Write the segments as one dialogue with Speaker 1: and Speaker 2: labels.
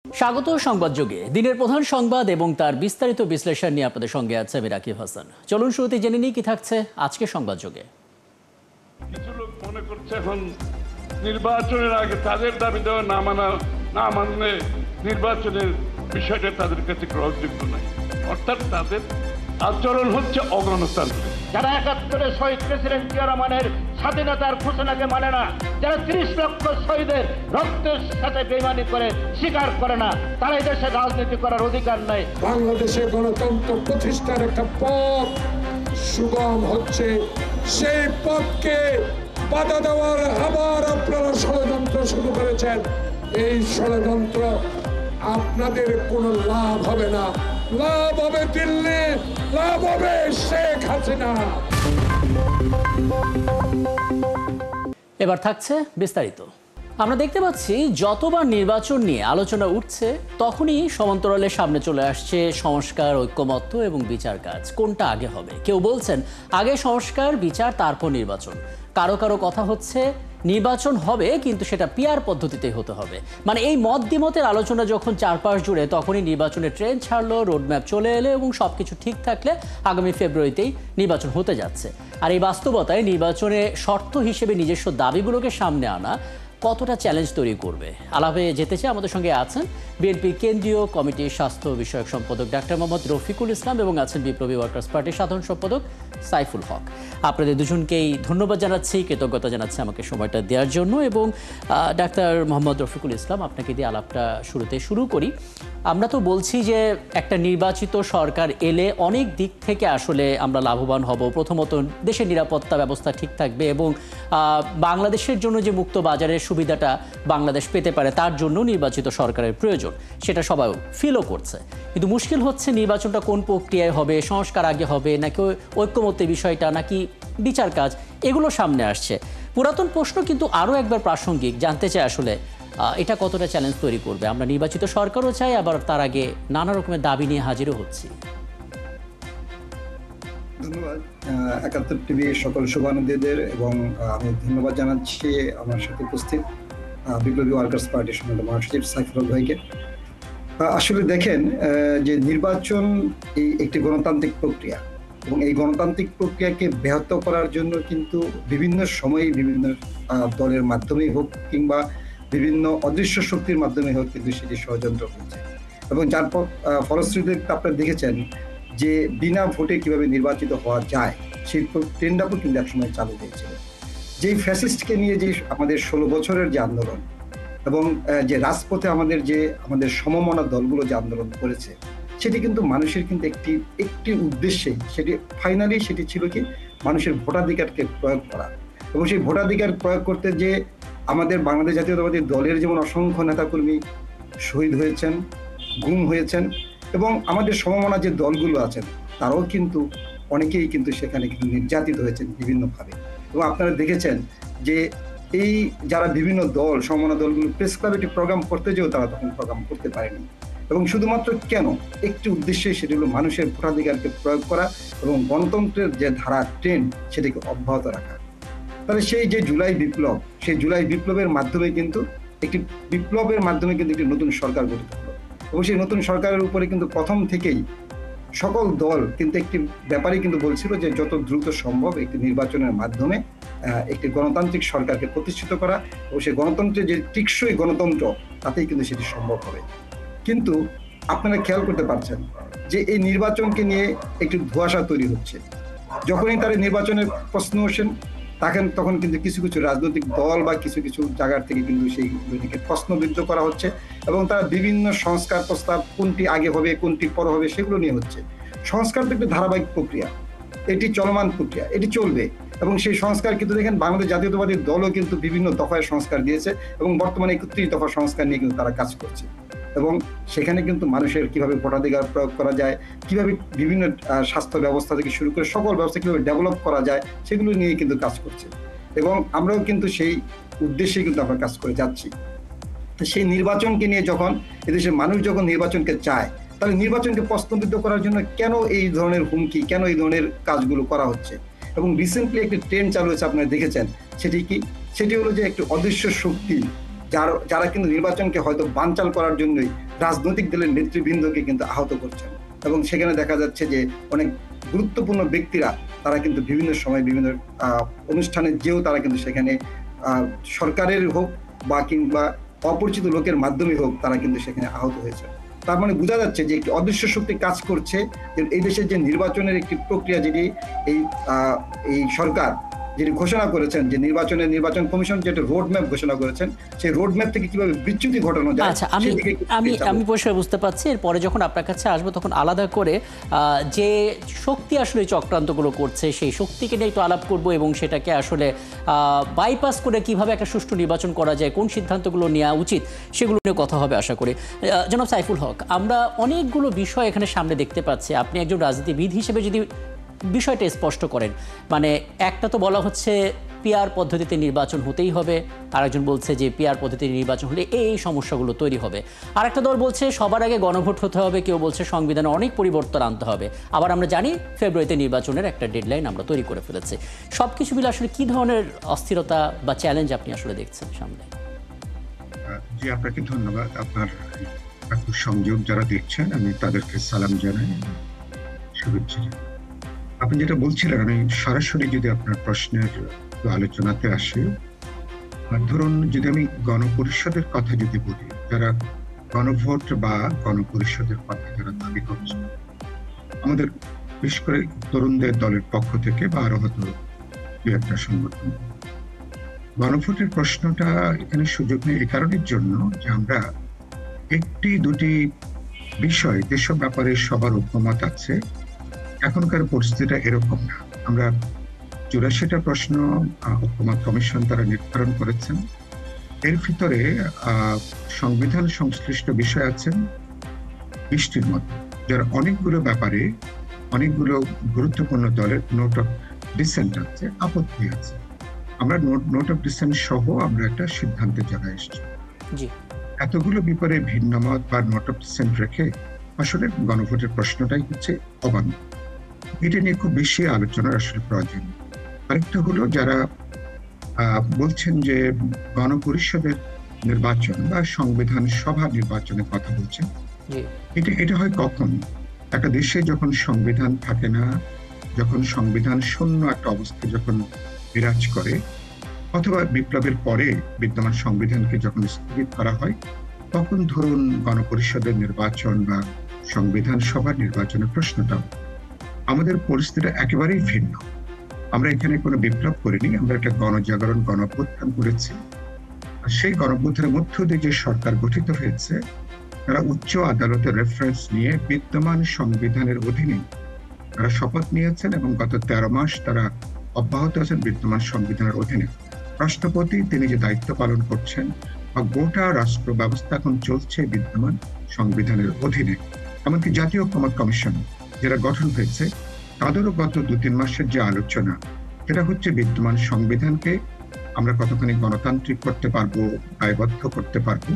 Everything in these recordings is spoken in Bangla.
Speaker 1: স্বাগত সংবাদ যুগে দিনের প্রধান সংবাদ এবং তার বিস্তারিত বিশ্লেষণ নিয়ে আপনাদের সঙ্গে আছে আমি রাকিব হাসান। চলুন শুরুতে জেনে নিই কি থাকছে আজকে সংবাদ যুগে।
Speaker 2: কিছু লোক মনে করছে এখন নির্বাচনের আগে তাদের দাবি দেওয়া না মানলে নির্বাচনের বিষয়টা তাদের কাছে গ্রহণযোগ্য নয়, অর্থাৎ তাদের আচরণ হচ্ছে অগণতান্ত্রিক।
Speaker 3: যারা ৭১-এ শহীদ প্রেসিডেন্ট জিয়া রহমানের স্বাধীনতার ঘোষণাকে মানে না, যারা ৩০ লক্ষ শহীদের রক্তের সাথে বেইমানি করে স্বীকার করে না, তারা এই দেশে রাজনীতি করার অধিকার নেই।
Speaker 4: বাংলাদেশে গণতন্ত্র প্রতিষ্ঠার একটা পথ সুগম হচ্ছে, সেই পথকে বাধা দেওয়ার আবার আপনারা ষড়যন্ত্র শুরু করেছেন। এই ষড়যন্ত্র আপনাদের কোনো লাভ হবে না, লাভ হবে দিল্লি, লাভ হবে শেখ হাসিনা।
Speaker 1: এবার থাকছে বিস্তারিত। আমরা দেখতে পাচ্ছি যতবার নির্বাচন নিয়ে আলোচনা উঠছে তখনই সমান্তরালের সামনে চলে আসছে সংস্কার, ঐক্যমত্য এবং বিচার কাজ। কোনটা আগে হবে? কেউ বলছেন আগে সংস্কার বিচার তারপর নির্বাচন। কারো কারো কথা হচ্ছে নির্বাচন হবে কিন্তু সেটা পিআর পদ্ধতিতেই হতে হবে। মানে এই মত দ্বিমতের আলোচনা যখন চারপাশ জুড়ে, তখনই নির্বাচনের ট্রেন ছাড়লো, রোডম্যাপ চলে এলো এবং সবকিছু ঠিক থাকলে আগামী ফেব্রুয়ারিতেই নির্বাচন হতে যাচ্ছে। আর এই বাস্তবতায় নির্বাচনে শর্ত হিসেবে নিজস্ব দাবিগুলোকে সামনে আনা কতটা চ্যালেঞ্জ তৈরি করবে? আলাপে যেতে চাই, আমাদের সঙ্গে আছেন বিএনপি কেন্দ্রীয় কমিটির স্বাস্থ্য বিষয়ক সম্পাদক ডাক্তার মোহাম্মদ রফিকুল ইসলাম এবং আছেন বিপ্লবী ওয়ার্কার্স পার্টির সাধারণ সম্পাদক সাইফুল হক। আপনাদের দুজনকেই ধন্যবাদ জানাচ্ছি, কৃতজ্ঞতা জানাচ্ছি আমাকে সময়টা দেওয়ার জন্য। এবং ডাক্তার মোহাম্মদ রফিকুল ইসলাম, আপনাকে দিয়ে আলাপটা শুরু করি। আমরা তো বলছি যে একটা নির্বাচিত সরকার এলে অনেক দিক থেকে আসলে আমরা লাভবান হব। প্রথমত দেশের নিরাপত্তা ব্যবস্থা ঠিক থাকবে এবং বাংলাদেশের জন্য যে মুক্ত বাজারের সুবিধাটা বাংলাদেশ পেতে পারে তার জন্য নির্বাচিত সরকারের প্রয়োজন, সেটা সবাই ফিলও করছে। কিন্তু মুশকিল হচ্ছে নির্বাচনটা কোন প্রক্রিয়ায় হবে, সংস্কার আগে হবে নাকি ঐক্যমত্যের বিষয়টা নাকি বিচার কাজ, এগুলো সামনে আসছে। পুরাতন প্রশ্ন কিন্তু আরও একবার প্রাসঙ্গিক, জানতে চাই আসলে এটা কতটা চ্যালেঞ্জ তৈরি করবে। আমরা নির্বাচিত সরকারও চাই, আবার তার আগে নানা রকমের দাবি নিয়ে হাজিরও হচ্ছি।
Speaker 5: ধন্যবাদ একাত্তর টিভির সকল শুভানুদ্দীদের এবং আমি ধন্যবাদ জানাচ্ছি আমার সাথে উপস্থিত বিপ্লবী ওয়ার্কার্স পার্টির সম্মানিত মহাসচিব সাইফুল ভাইকে। আসলে দেখেন যে নির্বাচন একটি গণতান্ত্রিক প্রক্রিয়া এবং এই গণতান্ত্রিক প্রক্রিয়াকে ব্যাহত করার জন্য কিন্তু বিভিন্ন সময়ে বিভিন্ন দলের মাধ্যমেই হোক কিংবা বিভিন্ন অদৃশ্য শক্তির মাধ্যমে হোক কিন্তু সেটি ষড়যন্ত্র হচ্ছে এবং যার ফলশ্রুতিতে আপনারা দেখেছেন যে বিনা ভোটে কিভাবে নির্বাচিত হওয়া যায় সেই ট্রেন্ডাপও কিন্তু একসময় চালু হয়েছিল। যেই ফ্যাসিস্টকে নিয়ে যে আমাদের 16 বছরের যে আন্দোলন এবং যে রাজপথে আমাদের সমমনা দলগুলো যে আন্দোলন করেছে, সেটি কিন্তু মানুষের কিন্তু একটি উদ্দেশ্যে সেটি ছিল কি মানুষের ভোটাধিকারকে প্রয়োগ করা। এবং সেই ভোটাধিকার প্রয়োগ করতে যে আমাদের বাংলাদেশ জাতীয়তাবাদী দলের যেমন অসংখ্য নেতাকর্মী শহীদ হয়েছেন, গুম হয়েছেন এবং আমাদের সমমনা যে দলগুলো আছেন তারাও কিন্তু অনেকেই কিন্তু সেখানে কিন্তু নির্যাতিত হয়েছেন বিভিন্নভাবে। এবং আপনারা দেখেছেন যে এই যারা বিভিন্ন দল সমমনা দলগুলো প্রেস ক্লাবে একটি প্রোগ্রাম করতে যেও তারা তখন প্রোগ্রাম করতে পারেনি এবং শুধুমাত্র কেন একটি উদ্দেশ্যে, সেটি হলো মানুষের ভোটাধিকারকে প্রয়োগ করা এবং গণতন্ত্রের যে ধারা ট্রেন্ড সেটিকে অব্যাহত রাখা। তাহলে সেই যে জুলাই বিপ্লবের মাধ্যমে কিন্তু একটি নতুন সরকার গঠিত হলো এবং সেই নতুন সরকারের উপরে কিন্তু প্রথম থেকেই সকল দল কিন্তু একটি ব্যাপারে কিন্তু বলছিল যে যত দ্রুত সম্ভব একটি নির্বাচনের মাধ্যমে একটি গণতান্ত্রিক সরকারকে প্রতিষ্ঠিত করা এবং সেই গণতন্ত্রের যে টিকসই গণতন্ত্র তাতেই কিন্তু সেটি সম্ভব হবে। কিন্তু আপনারা খেয়াল করতে পারছেন যে এই নির্বাচনকে নিয়ে একটি ধোঁয়াশা তৈরি হচ্ছে। যখনই তার নির্বাচনের প্রশ্ন ওঠেন তখন কিন্তু কিছু কিছু রাজনৈতিক দল বা কিছু কিছু জায়গার থেকে কিন্তু সেইগুলিকে প্রশ্নবিদ্ধ করা হচ্ছে এবং তারা বিভিন্ন সংস্কার প্রস্তাব কোনটি আগে হবে কোনটি পরে হবে সেগুলো নিয়ে হচ্ছে। সংস্কার তো একটি ধারাবাহিক প্রক্রিয়া, এটি চলমান প্রক্রিয়া, এটি চলবে এবং সেই সংস্কার কিন্তু দেখেন বাংলাদেশ জাতীয়তাবাদী দলও কিন্তু বিভিন্ন দফায় সংস্কার দিয়েছে এবং বর্তমানে 31 দফা সংস্কার নিয়ে কিন্তু তারা কাজ করছে এবং সেখানে কিন্তু মানুষের কিভাবে ভোটাধিকার প্রয়োগ করা যায়, কিভাবে বিভিন্ন স্বাস্থ্য ব্যবস্থা থেকে শুরু করে সকল ব্যবস্থা কিভাবে ডেভেলপ করা যায় সেগুলো নিয়ে কিন্তু কাজ করছে এবং আমরাও কিন্তু সেই উদ্দেশ্যে কিন্তু আমরা কাজ করে যাচ্ছি। সেই নির্বাচনকে নিয়ে যখন এদেশের মানুষ যখন নির্বাচনকে চায়, তাহলে নির্বাচনকে প্রশ্নবিদ্ধ করার জন্য কেন এই ধরনের হুমকি, কেন এই ধরনের কাজগুলো করা হচ্ছে? এবং রিসেন্টলি একটি ট্রেন্ড চালু হয়েছে, আপনারা দেখেছেন, সেটি হলো যে একটি অদৃশ্য শক্তি যারা কিন্তু নির্বাচনকে হয়তো বানচাল করার জন্যই রাজনৈতিক দলের নেতৃবৃন্দকে কিন্তু আহত করছেন, এবং সেখানে দেখা যাচ্ছে যে অনেক গুরুত্বপূর্ণ ব্যক্তিরা তারা কিন্তু বিভিন্ন সময় বিভিন্ন অনুষ্ঠানে যেও তারা কিন্তু সেখানে সরকারের হোক বা কিংবা অপরিচিত লোকের মাধ্যমে হোক তারা কিন্তু সেখানে আহত হয়েছে। তার মানে বোঝা যাচ্ছে যে একটি অদৃশ্য শক্তি কাজ করছে, যে এই দেশের যে নির্বাচনের একটি প্রক্রিয়া যেটি এই সরকার যেটি ঘোষণা করেছেন, যে নির্বাচন কমিশন যেটা রোড ম্যাপ ঘোষণা করেছেন, সেই রোড ম্যাপ থেকে কিভাবে বিচ্যুতি ঘটানো যায়।
Speaker 1: আচ্ছা, আমি পরিষ্কার বুঝতে পারছি। এরপরে যখন আপনার কাছে আসবো তখন আলাদা করে যে শক্তি আসলে চক্রান্তগুলো করছে সেই শক্তিকে নিয়ে একটু আলাপ করব, এবং সেটাকে আসলে বাইপাস করে কিভাবে একটা সুষ্ঠু নির্বাচন করা যায়, কোন সিদ্ধান্তগুলো নেওয়া উচিত সেগুলো নিয়ে কথা হবে আশা করি। জনাব সাইফুল হক, আমরা অনেকগুলো বিষয় এখানে সামনে দেখতে পাচ্ছি। আপনি একজন রাজনীতিবিদ হিসেবে যদি বিষয়টা স্পষ্ট করেন, মানে একটা তো বলা হচ্ছে পিআর পদ্ধতিতে নির্বাচন হতেই হবে, আরেকজন বলছে যে পিআর পদ্ধতিতে নির্বাচন হলে এই সমস্যাগুলো তৈরি হবে, আরেকটা দল বলছে সবার আগে গণভোট হতে হবে, কেউ বলছে সংবিধানে অনেক পরিবর্তন আনতে হবে, আবার আমরা জানি ফেব্রুয়ারিতে নির্বাচনের একটা ডেডলাইন আমরা তৈরি করে ফেলেছি। সব কিছু মিলে আসলে কী ধরনের অস্থিরতা বা চ্যালেঞ্জ আপনি আসলে দেখছেন সামনে?
Speaker 6: জি, আপনাকে ধন্যবাদ। আপনার সংযোগ যারা দেখছেন আমি তাদেরকে সালাম জানাই, শুভেচ্ছা। আপনি যেটা বলছিলেন, আমি সরাসরি যদি আপনার প্রশ্নের আলোচনাতে আসি, ধরুন যদি আমি গণপরিষদের কথা যদি বলি, যারা গণভোট বা গণপরিষদের কথা যারা দাবি করছে, আমাদের বিশেষ করে তরুণদের দলের পক্ষ থেকে বা আরো হয়তো দু একটা সংগঠন, গণভোটের প্রশ্নটা এখানে সুযোগ নেই এই কারণের জন্য যে আমরা একটি দুটি বিষয় যেসব ব্যাপারে সবার ঐক্যমত আছে, এখনকার পরিস্থিতিটা এরকম না। আমরা 84টা প্রশ্ন ঐক্যমত কমিশন তারা নির্ধারণ করেছেন, এর ভিতরে সংবিধান সংশ্লিষ্ট বিষয় আছেন 20টির মতো, যার অনেকগুলো ব্যাপারে অনেকগুলো গুরুত্বপূর্ণ দলের নোট অফ ডিসেন্ট আছে, আপত্তি আছে। আমরা নোট অফ ডিসেন্ট সহ আমরা একটা সিদ্ধান্তে চলে এসেছি। এতগুলো ব্যাপারে ভিন্ন মত বা নোট অফ ডিসেন্ট রেখে আসলে গণভোটের প্রশ্নটাই হচ্ছে অবান্য। এটা নিয়ে খুব বেশি আলোচনার আসলে প্রয়োজন। আরেকটা হলো যারা বলছেন যে গণপরিষদের নির্বাচন বা সংবিধান সভা নির্বাচনের কথা বলছেন, এটা হয় কখন? একটা দেশে যখন সংবিধান থাকে না, যখন সংবিধান শূন্য একটা অবস্থা যখন বিরাজ করে, অথবা বিপ্লবের পরে বিদ্যমান সংবিধানকে যখন স্থগিত করা হয়, তখন ধরুন গণপরিষদের নির্বাচন বা সংবিধান সভার নির্বাচনের প্রশ্নটা। আমাদের পরিস্থিতি একেবারেই ভিন্ন। আমরা এখানে কোনো বিপ্লব করিনি, আমরা একটা গণজাগরণ গণঅভ্যুত্থান করেছি। আর সেই গণঅভ্যুত্থানের মধ্য দিয়ে যে সরকার গঠিত হয়েছে, তারা উচ্চ আদালতের রেফারেন্স নিয়ে বিদ্যমান সংবিধানের অধীনে তারা শপথ নিয়েছেন, এবং গত 13 মাস তারা অব্যাহত আছেন বিদ্যমান সংবিধানের অধীনে। রাষ্ট্রপতি তিনি যে দায়িত্ব পালন করছেন, বা গোটা রাষ্ট্র ব্যবস্থা এখন চলছে বিদ্যমান সংবিধানের অধীনে। এমনকি জাতীয় ঐক্যমত কমিশন যারা গঠন হয়েছে, তাদেরও গত 2-3 মাসের যে আলোচনা, সেটা হচ্ছে বিদ্যমান সংবিধানকে আমরা কতখানি গণতান্ত্রিক করতে পারবো, দায়বদ্ধ করতে পারবো,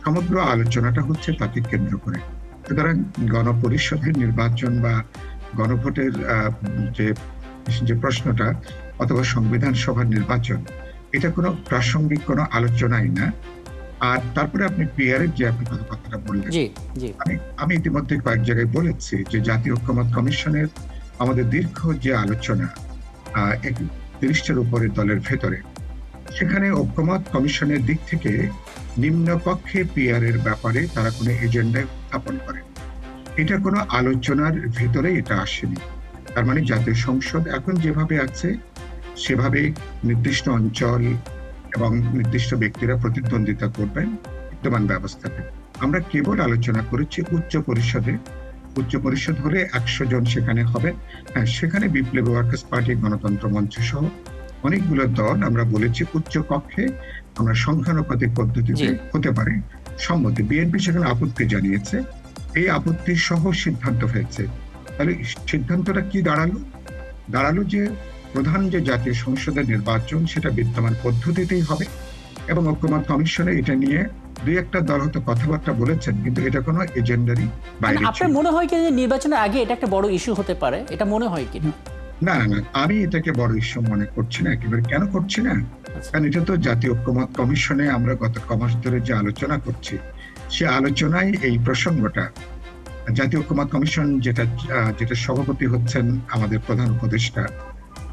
Speaker 6: সমগ্র আলোচনাটা হচ্ছে তাকে কেন্দ্র করে। সুতরাং গণপরিষদের নির্বাচন বা গণভোটের যে প্রশ্নটা, অথবা সংবিধান সভার নির্বাচন, এটা কোনো প্রাসঙ্গিক কোনো আলোচনাই না। আর তারপরে আপনি পিআরের যে আপনি কথাটা বললেন, আমি ইতিমধ্যে কয়েক জায়গায় বলেছি যে জাতীয় ঐক্যমত কমিশনের আমাদের দীর্ঘ যে আলোচনা 30টার উপরে দলের ভেতরে, সেখানে ঐক্যমত কমিশনের দিক থেকে নিম্নপক্ষে পিআরের ব্যাপারে তারা কোনো এজেন্ডা স্থাপন করে, এটা কোনো আলোচনার ভিতরে এটা আসেনি। তার মানে জাতীয় সংসদ এখন যেভাবে আছে সেভাবে নির্দিষ্ট অঞ্চল এবং নির্দিষ্ট ব্যক্তিরা প্রতিদ্বন্দ্বিতা করবেন বিদ্যমান ব্যবস্থাতে। আমরা কেবল আলোচনা করেছি উচ্চ পরিষদ হলে 100 জন সেখানে হবে। হ্যাঁ, সেখানে বিপ্লবী ওয়ার্কার্স পার্টি, গণতন্ত্র মঞ্চ সহ অনেকগুলো দল আমরা বলেছি উচ্চ কক্ষে আমরা সংখ্যানুপাতিক পদ্ধতিতে হতে পারে সম্মতি। বিএনপি সেখানে আপত্তি জানিয়েছে, এই আপত্তি সহ সিদ্ধান্ত হয়েছে। তাহলে সিদ্ধান্তটা কি দাঁড়ালো যে প্রধান যে জাতীয় সংসদের নির্বাচন সেটা বিদ্যমান পদ্ধতিতেই হবে, এবং ঐক্যমত কমিশনে এটা নিয়ে 2-1টা দল হয়তো কথাবার্তা বলেছেন, কিন্তু এটা কোনো এজেন্ডারই বাইরে।
Speaker 1: আপনার মনে হয় কি যে নির্বাচনের আগে এটা একটা বড় ইস্যু হতে পারে? এটা মনে হয় কি?
Speaker 6: না, আমি এটাকে বড় ইস্যু মনে করছি না। একেবারে কেন করছি না? কারণ এটা তো জাতীয় ঐক্যমত কমিশনে আমরা গত কমাস ধরে যে আলোচনা করছি, সে আলোচনায় এই প্রসঙ্গটা জাতীয় ঐকমত্য কমিশন যেটা সভাপতি হচ্ছেন আমাদের প্রধান উপদেষ্টা,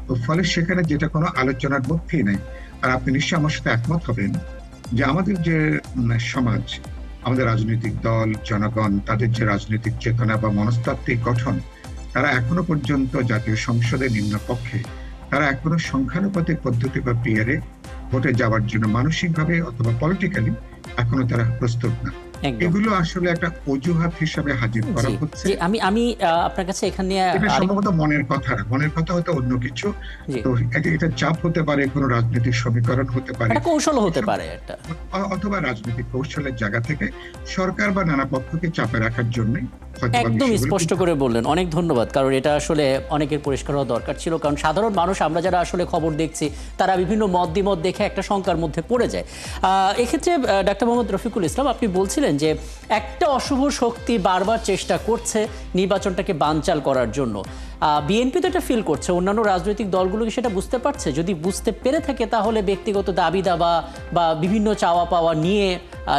Speaker 6: তো ফলে সেখানে যেটা কোনো আলোচনার মধ্যেই নেই। আর আপনি নিশ্চয়ই আমার সাথে একমত হবেন যে আমাদের যে সমাজ, আমাদের রাজনৈতিক দল, জনগণ, তাদের যে রাজনৈতিক চেতনা বা মনস্তাত্ত্বিক গঠন, তারা এখনো পর্যন্ত জাতীয় সংসদের নিম্নকক্ষে তারা এখনো সংখ্যানুপাতিক পদ্ধতি বা পিয়ারে ভোটে যাওয়ার জন্য মানসিকভাবে অথবা পলিটিক্যালি এখনো তারা প্রস্তুত না। এগুলো আসলে একটা অজুহাত হিসাবে হাজির করা হচ্ছে।
Speaker 1: আমি আপনার কাছে এখানে
Speaker 6: সম্ভবত মনের কথা হয়তো অন্য কিছু, তো এটা চাপ হতে পারে, কোনো রাজনৈতিক সমীকরণ হতে পারে,
Speaker 1: কৌশল হতে পারে,
Speaker 6: অথবা রাজনৈতিক কৌশলের জায়গা থেকে সরকার বা নানা পক্ষকে চাপে রাখার জন্য।
Speaker 1: একদম স্পষ্ট করে বললেন, অনেক ধন্যবাদ। কারণ এটা আসলে অনেকের পরিষ্কার হওয়া দরকার ছিল, কারণ সাধারণ মানুষ আমরা যারা আসলে খবর দেখছি তারা বিভিন্ন মত দ্বিমত দেখে একটা শঙ্কার মধ্যে পড়ে যায়। এক্ষেত্রে ডাক্তার মোহাম্মদ রফিকুল ইসলাম, আপনি বলছিলেন যে একটা অশুভ শক্তি বারবার চেষ্টা করছে নির্বাচনটাকে বানচাল করার জন্য। বিএনপি তো এটা ফিল করছে, অন্যান্য রাজনৈতিক দলগুলো কি সেটা বুঝতে পারছে? যদি বুঝতে পেরে থাকে তাহলে ব্যক্তিগত দাবি দাবা বা বিভিন্ন চাওয়া পাওয়া নিয়ে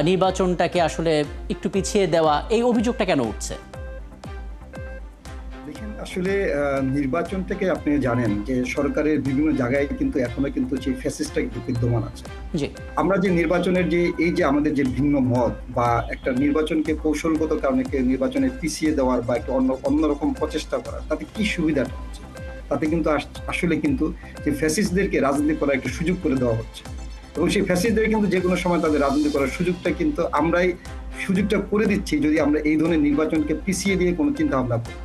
Speaker 1: নির্বাচনটাকে আসলে একটু পিছিয়ে দেওয়া, এই অভিযোগটা কেন উঠছে?
Speaker 5: দেখেন, আসলে নির্বাচন থেকে আপনি জানেন যে সরকারের বিভিন্ন জায়গায় কিন্তু এখনো কিন্তু যে ফ্যাসিস্টটা বিদ্যমান আছে। আমরা যে নির্বাচনের যে এই যে আমাদের যে ভিন্ন মত বা একটা নির্বাচনকে কৌশলগত কারণে নির্বাচনে পিছিয়ে দেওয়ার বা একটা অন্যরকম প্রচেষ্টা করার, তাতে কি সুবিধাটা হচ্ছে? তাতে কিন্তু আসলে কিন্তু যে ফ্যাসিস্টদেরকে রাজনীতি করার একটা সুযোগ করে দেওয়া হচ্ছে, এবং সেই ফ্যাসিস্টদের কিন্তু যে কোনো সময় তাদের রাজনীতি করার সুযোগটা কিন্তু আমরাই সুযোগটা করে দিচ্ছি যদি আমরা এই ধরনের নির্বাচনকে পিছিয়ে দিয়ে কোনো চিন্তা ভাবনা করি।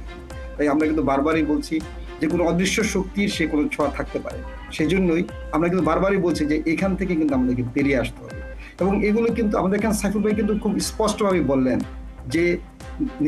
Speaker 5: তাই আমরা কিন্তু বারবারই বলছি যে কোনো অদৃশ্য শক্তির সে কোনো ছোঁয়া থাকতে পারে, সেই জন্যই আমরা কিন্তু বারবারই বলছি যে এখান থেকে কিন্তু আমাদেরকে বেরিয়ে আসতে হবে। এবং এগুলো কিন্তু আমাদের এখানে সাইফুল ভাই কিন্তু খুব স্পষ্টভাবে বললেন যে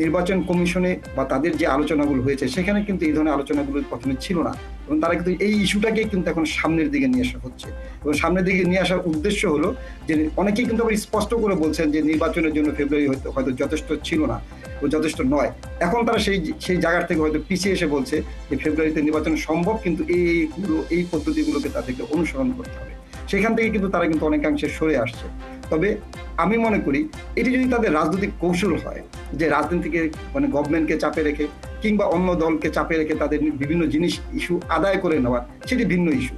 Speaker 5: নির্বাচন কমিশনে বা তাদের যে আলোচনাগুলো হয়েছে সেখানে কিন্তু এই ধরনের আলোচনাগুলো প্রথমে ছিল না, এবং তারা কিন্তু এই ইস্যুটাকে কিন্তু এখন সামনের দিকে নিয়ে আসা হচ্ছে। এবং সামনের দিকে নিয়ে আসার উদ্দেশ্য হলো যে অনেকেই কিন্তু আবার স্পষ্ট করে বলছেন যে নির্বাচনের জন্য ফেব্রুয়ারি হয়তো যথেষ্ট ছিল না ও যথেষ্ট নয়। এখন তারা সেই জায়গা থেকে হয়তো পিছিয়ে এসে বলছে যে ফেব্রুয়ারিতে নির্বাচন সম্ভব, কিন্তু এই পদ্ধতিগুলোকে তাদেরকে অনুসরণ করতে হবে। সেখান থেকে কিন্তু তারা কিন্তু অনেকাংশে সরে আসছে। তবে আমি মনে করি এটি যদি তাদের রাজনৈতিক কৌশল হয়, যে রাজনীতিকে মানে গভর্নমেন্টকে চাপে রেখে কিংবা অন্য দলকে চাপে রেখে তাদের বিভিন্ন জিনিস ইস্যু আদায় করে নেওয়া, সেটি ভিন্ন ইস্যু।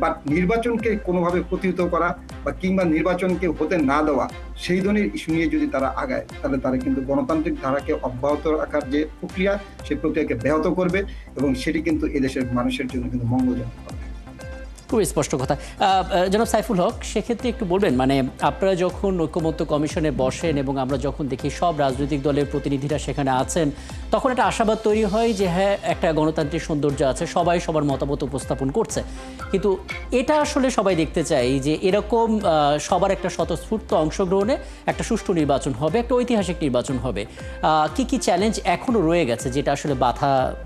Speaker 5: বাট নির্বাচনকে কোনোভাবে প্রতিহত করা বা কিংবা নির্বাচনকে হতে না দেওয়া, সেই ধরনের ইস্যু নিয়ে যদি তারা আগায়, তাহলে তারা কিন্তু গণতান্ত্রিক ধারাকে অব্যাহত রাখার যে প্রক্রিয়া, সেই প্রক্রিয়াকে ব্যাহত করবে, এবং সেটি কিন্তু এদেশের মানুষের জন্য কিন্তু মঙ্গলজনক হবে।
Speaker 1: খুবই স্পষ্ট কথা। জনাব সাইফুল হক, সেক্ষেত্রে একটু বলবেন, মানে আপনারা যখন ঐকমত্য কমিশনে বসেন এবং আমরা যখন দেখি সব রাজনৈতিক দলের প্রতিনিধিরা সেখানে আছেন, তখন একটা আশাবাদ তৈরি হয় যে হ্যাঁ, একটা গণতান্ত্রিক সৌন্দর্য আছে, সবাই সবার মতামত উপস্থাপন করছে। কিন্তু এটা আসলে সবাই দেখতে চাই যে এরকম সবার একটা স্বতঃস্ফূর্ত অংশগ্রহণে একটা সুষ্ঠু নির্বাচন হবে, একটা ঐতিহাসিক নির্বাচন হবে। কি কি চ্যালেঞ্জ এখনো রয়ে গেছে যেটা আসলে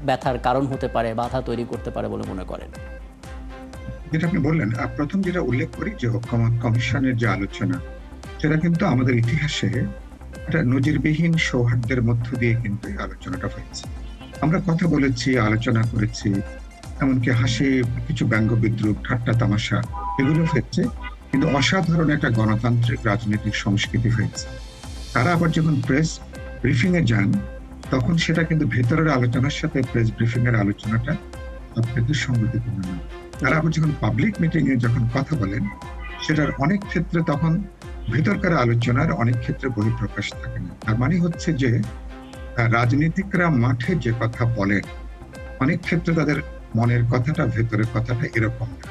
Speaker 1: ব্যথার কারণ হতে পারে, বাধা তৈরি করতে পারে বলে মনে করেন?
Speaker 6: যেটা আপনি বললেন, প্রথম যেটা উল্লেখ করি যে ঐকমত্য কমিশনের যে আলোচনা, সেটা কিন্তু আমাদের ইতিহাসে একটা নজিরবিহীন সৌহার্দ্যের মধ্য দিয়ে কিন্তু এই আলোচনাটা হয়েছে। আমরা কথা বলেছি, আলোচনা করেছি, এমনকি হাসি, কিছু ব্যঙ্গ বিদ্রুপ, ঠাট্টা তামাশা এগুলো হয়েছে, কিন্তু অসাধারণ একটা গণতান্ত্রিক রাজনৈতিক সংস্কৃতি হয়েছে। তারা আবার যখন প্রেস ব্রিফিং এ যান, তখন সেটা কিন্তু ভেতরের আলোচনার সাথে প্রেস ব্রিফিং এর আলোচনাটা আপনাদের সংগতিপূর্ণ নয়। তারা আবার যখন পাবলিক মিটিং এ যখন কথা বলেন, সেটার অনেক ক্ষেত্রে তখন ভেতরকার আলোচনার অনেক ক্ষেত্রে বহিঃপ্রকাশ থাকে না। তার মানে হচ্ছে যে রাজনীতিকরা মাঠে যে কথা বলেন, অনেক ক্ষেত্রে তাদের মনের কথাটা, ভেতরের কথাটা এরকম না।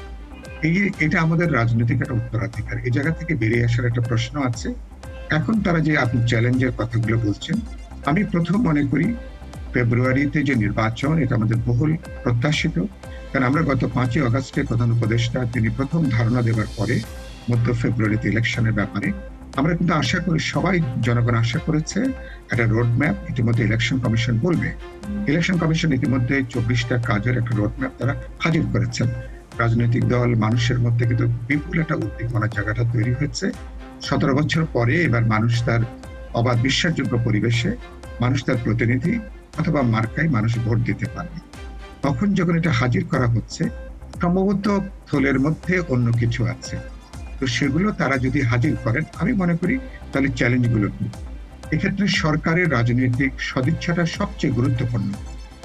Speaker 6: এটা আমাদের রাজনৈতিক একটা উত্তরাধিকার। এই জায়গা থেকে বেরিয়ে আসার একটা প্রশ্ন আছে। এখন তারা যে আপনি চ্যালেঞ্জের কথাগুলো বলছেন, আমি প্রথম মনে করি ফেব্রুয়ারিতে যে নির্বাচন, এটা আমাদের বহুল প্রত্যাশিত। কারণ আমরা গত 5ই আগস্টে প্রধান উপদেষ্টা তিনি প্রথম ধারণা দেওয়ার পরে মধ্য ফেব্রুয়ারিতে ইলেকশনের ব্যাপারে আমরা কিন্তু আশা করি, সবাই জনগণ আশা করেছে একটা রোড ম্যাপ ইতিমধ্যে ইলেকশন কমিশন বলবে। ইলেকশন কমিশন ইতিমধ্যে 24টা কাজের একটা রোড ম্যাপ তারা হাজির করেছেন। রাজনৈতিক দল, মানুষের মধ্যে কিন্তু বিপুল একটা উদ্দীপনার জায়গাটা তৈরি হয়েছে। 17 বছর পরে এবার মানুষ তার অবাধ বিশ্বাসযোগ্য পরিবেশে মানুষ তার প্রতিনিধি অথবা মার্কায় মানুষ ভোট দিতে পারবে। তখন যখন এটা হাজির করা হচ্ছে, সম্ভবত থলের মধ্যে অন্য কিছু আছে, তো সেগুলো তারা যদি হাজির করেন, আমি মনে করি তাহলে চ্যালেঞ্জগুলো কি এক্ষেত্রে সরকারের রাজনৈতিক সদিচ্ছাটা সবচেয়ে গুরুত্বপূর্ণ।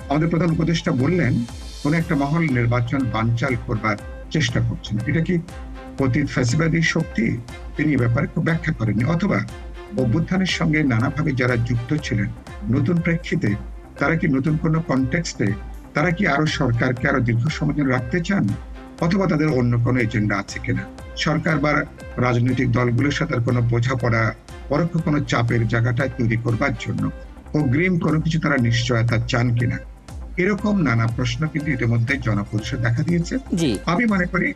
Speaker 6: আমাদের প্রধান উপদেষ্টা বললেন কোন একটা মহল নির্বাচন বানচাল করবার চেষ্টা করছেন, এটা কি অতীত ফ্যাসিবাদী শক্তি? তিনি এ ব্যাপারে খুব ব্যাখ্যা করেননি। অথবা অভ্যুত্থানের সঙ্গে নানাভাবে যারা যুক্ত ছিলেন নতুন প্রেক্ষিতে, তারা কি নতুন কোনো কনটেক্সটে তারা কি আরো সরকারকে আরো দীর্ঘ সময় ধরে রাখতে চান, অথবা তাদের অন্য কোনো এজেন্ডা আছে কিনা? সরকার বা রাজনৈতিক দলগুলোর সাথে কোনো বোঝাপড়া, পরোক্ষ কোনো চাপের জায়গাটা তৈরি করবার জন্য অগ্রিম কোনো কিছু তারা নিশ্চয়তা চান কিনা, এরকম নানা প্রশ্ন কিন্তু ইতিমধ্যে জনপরিষদ দেখা দিয়েছে। আমি মনে করি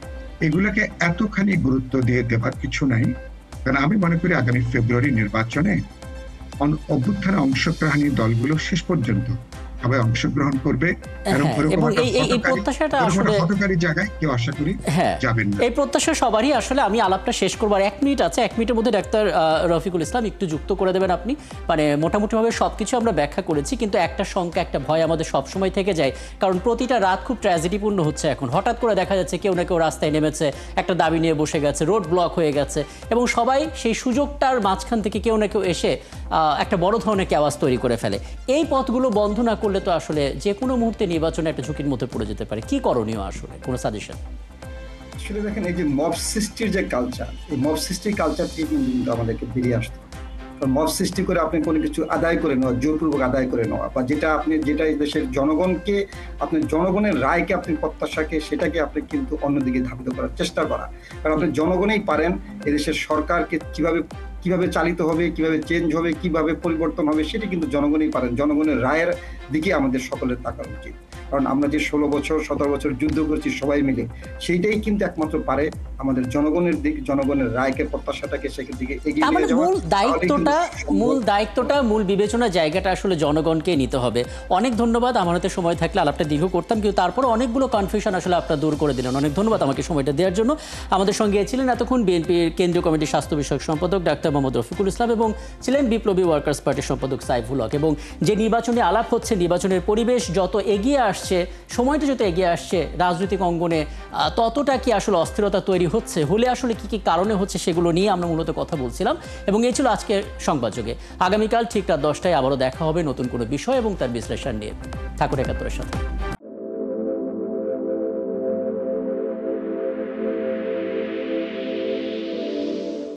Speaker 6: এগুলোকে এতখানি গুরুত্ব দিয়ে দেবার কিছু নাই, কারণ আমি মনে করি আগামী ফেব্রুয়ারি নির্বাচনে অভ্যুত্থানে অংশগ্রহণী দলগুলো শেষ পর্যন্ত সবাই অংশগ্রহণ করবে।
Speaker 1: এই প্রত্যাশা সবারই। আসলে আমি আলাপটা শেষ করবার 1 মিনিট আছে, 1 মিনিটের মধ্যে ডাক্তার রফিকুল ইসলাম একটু যুক্ত করে দেবেন আপনি। মানে মোটামুটিভাবে সবকিছু আমরা ব্যাখ্যা করেছি, কিন্তু একটা শঙ্কা, একটা ভয় আমাদের সবসময় থেকে যায়, কারণ প্রতিটা রাত খুব ট্র্যাজেডিপূর্ণ হচ্ছে। এখন হঠাৎ করে দেখা যাচ্ছে কেউ না কেউ রাস্তায় নেমেছে, একটা দাবি নিয়ে বসে গেছে, রোড ব্লক হয়ে গেছে, এবং সবাই সেই সুযোগটার মাঝখান থেকে কেউ না কেউ এসে একটা বড় ধরনের আওয়াজ তৈরি করে ফেলে। এই পথগুলো বন্ধ না করলে তো আসলে যে কোনো মুহূর্তে নির্বাচনে একটা ঝুঁকির মধ্যে পড়ে যেতে পারে। কি করণীয় আসলে, কোনো সাজেশন?
Speaker 5: আসলে দেখেন, এই যে মব সৃষ্টির যে কালচার, এই মব সৃষ্টির কালচার থেকে কিন্তু আমাদেরকে বেরিয়ে আসতে হবে। মব সৃষ্টি করে আপনি কোনো কিছু আদায় করে নেওয়া, জোরপূর্বক আদায় করে নেওয়া, বা যেটা দেশের জনগণকে, আপনি জনগণের রায়কে, আপনি প্রত্যাশাকে, সেটাকে আপনি কিন্তু অন্যদিকে ধাবিত করার চেষ্টা করা। কারণ আপনি জনগণই পারেন এদেশের সরকারকে কিভাবে চালিত হবে, কিভাবে চেঞ্জ হবে, কিভাবে পরিবর্তন হবে, সেটি কিন্তু জনগণই পারেন। জনগণের রায়ের দিকে আমাদের সকলের তাকানো উচিত। কারণ আমরা যে 16 বছর 17 বছর যুদ্ধ করছি সবাই মিলে, সেইটাই কিন্তু একমাত্র পারে আমাদের জনগণের রায়কে, প্রত্যাশাটাকে সেখান থেকে এগিয়ে নিয়ে যাওয়া।
Speaker 1: মূল দায়িত্বটা, মূল বিবেচনার জায়গাটা আসলে জনগণকে নিতে হবে। অনেক ধন্যবাদ। আমার হাতে সময় থাকলে আলাপটা দীর্ঘ করতাম, কিন্তু তারপরে অনেকগুলো কনফিউশন আসলে আপনারা দূর করে দিলেন। অনেক ধন্যবাদ আমাকে সময়টা দেওয়ার জন্য। আমাদের সঙ্গে ছিলেন এতক্ষণ বিএনপির কেন্দ্রীয় কমিটির স্বাস্থ্য বিষয়ক সম্পাদক ডাক্তার মোহাম্মদ রফিকুল ইসলাম, এবং ছিলেন বিপ্লবী ওয়ার্কার্স পার্টির সম্পাদক সাইফুল হক। এবং যে নির্বাচনী আলাপ হচ্ছে, নির্বাচনের পরিবেশ যত এগিয়ে আসছে, সময়টা যত এগিয়ে আসছে, রাজনৈতিক অঙ্গনে ততটা কি আসলে অস্থিরতা তৈরি হচ্ছে, হলে আসলে কি কি কারণে হচ্ছে, সেগুলো নিয়ে আমরা মূলত কথা বলছিলাম। এবং এই ছিল আজকের সংবাদযোগে। আগামীকাল ঠিক রাত 10টায় আবারও দেখা হবে নতুন কোনো বিষয় এবং তার বিশ্লেষণ নিয়ে। থাকুন ৭১-এর সাথে।